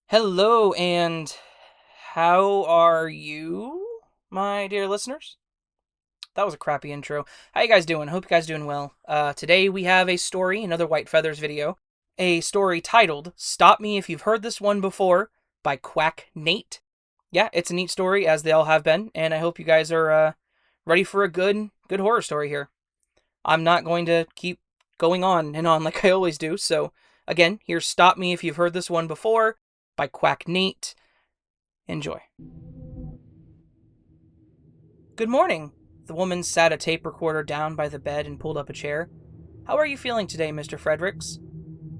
Hello, and how are you, my dear listeners? That was a crappy intro. How you guys doing? Hope you guys doing well. Today we have a story, another White Feathers video. A story titled "Stop Me If You've Heard This One Before" by QuackNate. Yeah, it's a neat story, as they all have been, and I hope you guys are ready for a good horror story here. I'm not going to keep going on and on like I always do, so again, here's "Stop Me If You've Heard This One Before" by QuackNate. Enjoy. Good morning. The woman sat a tape recorder down by the bed and pulled up a chair. How are you feeling today, Mr. Fredericks?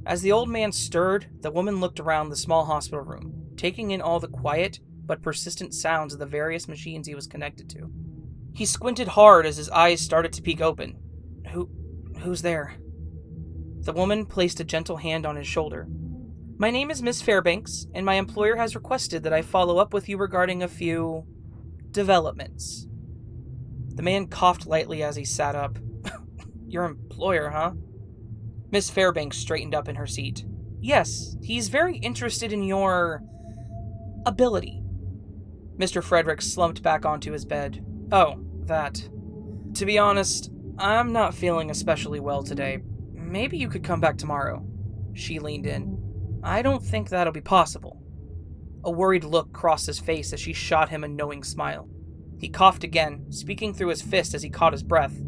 As the old man stirred, the woman looked around the small hospital room, taking in all the quiet but persistent sounds of the various machines he was connected to. He squinted hard as his eyes started to peek open. Who's there? The woman placed a gentle hand on his shoulder. My name is Miss Fairbanks, and my employer has requested that I follow up with you regarding a few developments. The man coughed lightly as he sat up. Your employer, huh? Miss Fairbanks straightened up in her seat. Yes, he's very interested in your ability. Mr. Frederick slumped back onto his bed. Oh, that. To be honest, I'm not feeling especially well today. Maybe you could come back tomorrow. She leaned in. I don't think that'll be possible. A worried look crossed his face as she shot him a knowing smile. He coughed again, speaking through his fist as he caught his breath.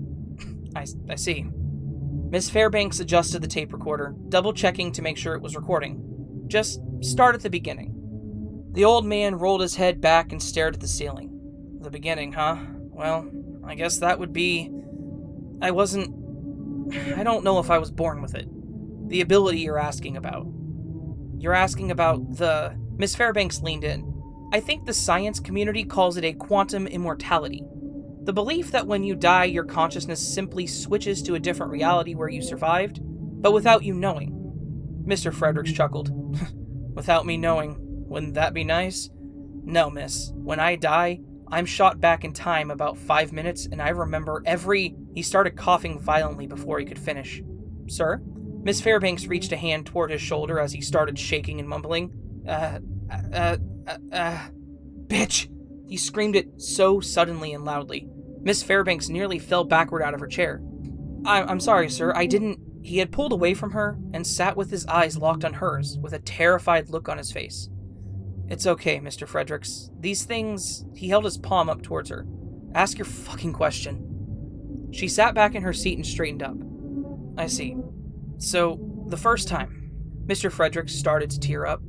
I see. Miss Fairbanks adjusted the tape recorder, double-checking to make sure it was recording. Just start at the beginning. The old man rolled his head back and stared at the ceiling. The beginning, huh? Well, I guess that would be... I don't know if I was born with it. The ability you're asking about. You're asking about the... Miss Fairbanks leaned in. I think the science community calls it a quantum immortality. The belief that when you die, your consciousness simply switches to a different reality where you survived, but without you knowing. Mr. Fredericks chuckled. Without me knowing, wouldn't that be nice? No, miss. When I die, I'm shot back in time about 5 minutes, and I remember every... He started coughing violently before he could finish. Sir? Miss Fairbanks reached a hand toward his shoulder as he started shaking and mumbling. Bitch! He screamed it so suddenly and loudly. Miss Fairbanks nearly fell backward out of her chair. I'm sorry, sir, I didn't... He had pulled away from her and sat with his eyes locked on hers, with a terrified look on his face. It's okay, Mr. Fredericks. These things... He held his palm up towards her. Ask your fucking question. She sat back in her seat and straightened up. I see. So, the first time, Mr. Fredericks started to tear up.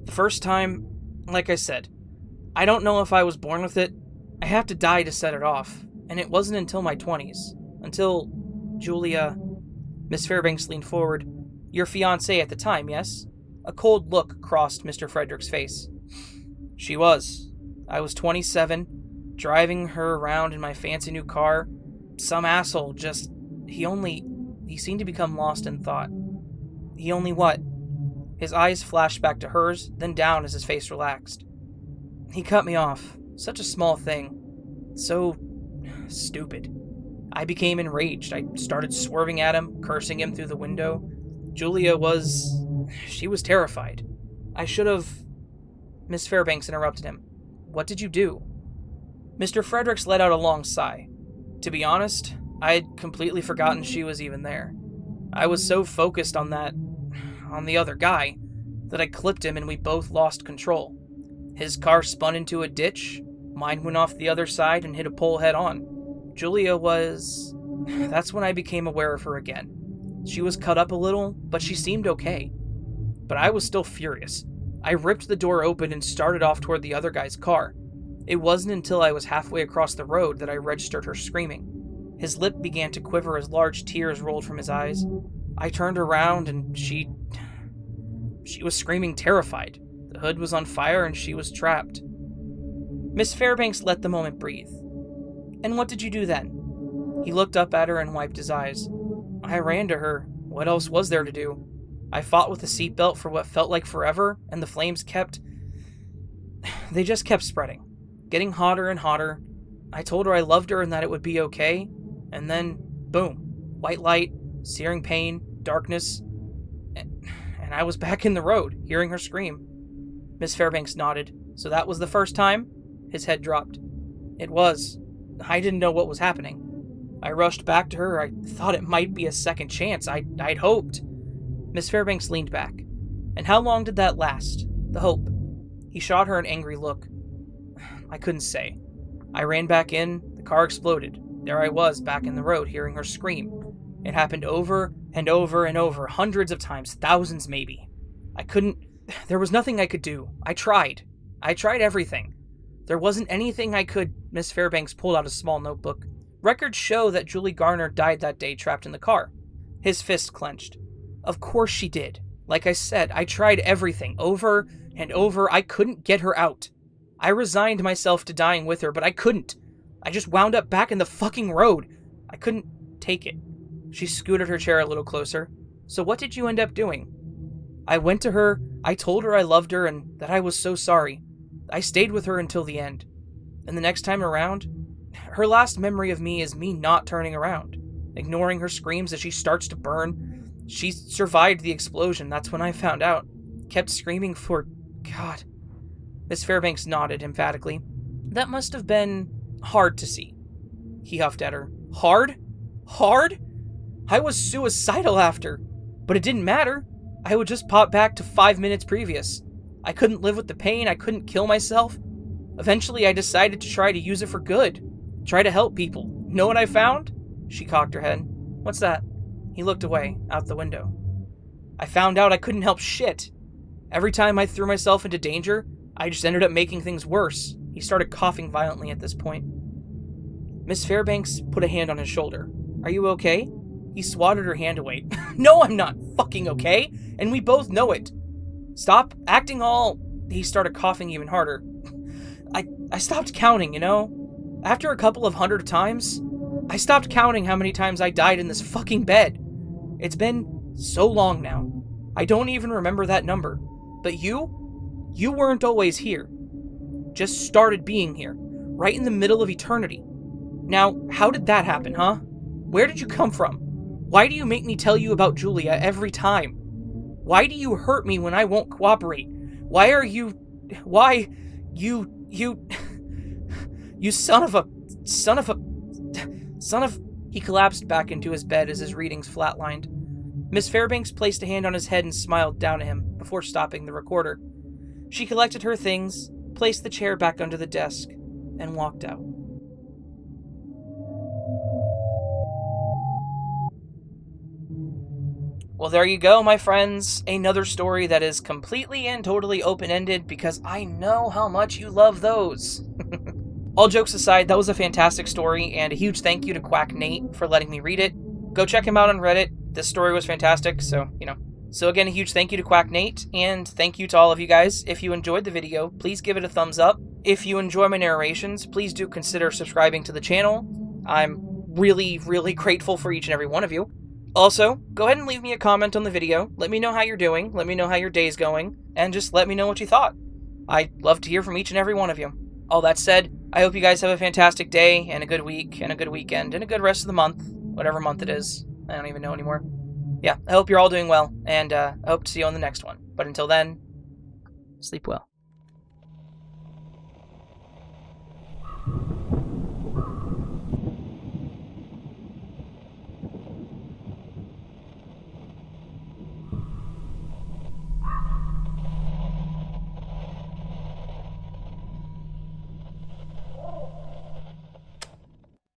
The first time, like I said, I don't know if I was born with it. I have to die to set it off, and it wasn't until my 20s. Until Julia... Miss Fairbanks leaned forward. Your fiancée at the time, yes? A cold look crossed Mr. Frederick's face. She was. I was 27, driving her around in my fancy new car. Some asshole just... He seemed to become lost in thought. He only what? His eyes flashed back to hers, then down as his face relaxed. He cut me off. Such a small thing. So... stupid. I became enraged. I started swerving at him, cursing him through the window. Julia was... She was terrified. I should have... Miss Fairbanks interrupted him. What did you do? Mr. Fredericks let out a long sigh. To be honest, I had completely forgotten she was even there. I was so focused on the other guy, that I clipped him and we both lost control. His car spun into a ditch, mine went off the other side and hit a pole head on. Julia was... That's when I became aware of her again. She was cut up a little, but she seemed okay. But I was still furious. I ripped the door open and started off toward the other guy's car. It wasn't until I was halfway across the road that I registered her screaming. His lip began to quiver as large tears rolled from his eyes. I turned around and she was screaming terrified. The hood was on fire and she was trapped. Miss Fairbanks let the moment breathe. And what did you do then? He looked up at her and wiped his eyes. I ran to her. What else was there to do? I fought with the seatbelt for what felt like forever, and the flames they just kept spreading, getting hotter and hotter. I told her I loved her and that it would be okay, and then, boom, white light, searing pain, darkness, and I was back in the road, hearing her scream. Miss Fairbanks nodded. So that was the first time? His head dropped. It was. I didn't know what was happening. I rushed back to her. I thought it might be a second chance. I'd hoped. Miss Fairbanks leaned back. And how long did that last? The hope. He shot her an angry look. I couldn't say. I ran back in. The car exploded. There I was, back in the road, hearing her scream. It happened over and over and over, hundreds of times, thousands maybe. There was nothing I could do. I tried everything. There wasn't anything I could. Miss Fairbanks pulled out a small notebook. Records show that Julie Garner died that day trapped in the car. His fist clenched. Of course she did. Like I said, I tried everything, over and over. I couldn't get her out. I resigned myself to dying with her, but I couldn't. I just wound up back in the fucking road. I couldn't take it. She scooted her chair a little closer. So what did you end up doing? I went to her, I told her I loved her and that I was so sorry. I stayed with her until the end. And the next time around, her last memory of me is me not turning around, ignoring her screams as she starts to burn. She survived the explosion, that's when I found out. Kept screaming for God. Miss Fairbanks nodded emphatically. That must have been hard to see. He huffed at her. Hard? Hard? I was suicidal after. But it didn't matter. I would just pop back to 5 minutes previous. I couldn't live with the pain. I couldn't kill myself. Eventually, I decided to try to use it for good. Try to help people. Know what I found? She cocked her head. What's that? He looked away, out the window. I found out I couldn't help shit. Every time I threw myself into danger, I just ended up making things worse. He started coughing violently at this point. Miss Fairbanks put a hand on his shoulder. Are you okay? He swatted her hand away. No, I'm not fucking okay, and we both know it. Stop acting all... He started coughing even harder. I stopped counting, you know? After a couple of 100 times, I stopped counting how many times I died in this fucking bed. It's been so long now. I don't even remember that number. But you weren't always here. Just started being here, right in the middle of eternity. Now, how did that happen, huh? Where did you come from? Why do you make me tell you about Julia every time? Why do you hurt me when I won't cooperate? You son of... He collapsed back into his bed as his readings flatlined. Miss Fairbanks placed a hand on his head and smiled down at him before stopping the recorder. She collected her things, placed the chair back under the desk, and walked out. Well, there you go, my friends. Another story that is completely and totally open-ended because I know how much you love those. All jokes aside, that was a fantastic story, and a huge thank you to QuackNate for letting me read it. Go check him out on Reddit. This story was fantastic, so, So again, a huge thank you to QuackNate, and thank you to all of you guys. If you enjoyed the video, please give it a thumbs up. If you enjoy my narrations, please do consider subscribing to the channel. I'm really, really grateful for each and every one of you. Also, go ahead and leave me a comment on the video. Let me know how you're doing. Let me know how your day's going. And just let me know what you thought. I'd love to hear from each and every one of you. All that said, I hope you guys have a fantastic day, and a good week, and a good weekend, and a good rest of the month. Whatever month it is. I don't even know anymore. Yeah, I hope you're all doing well, and I hope to see you on the next one. But until then, sleep well.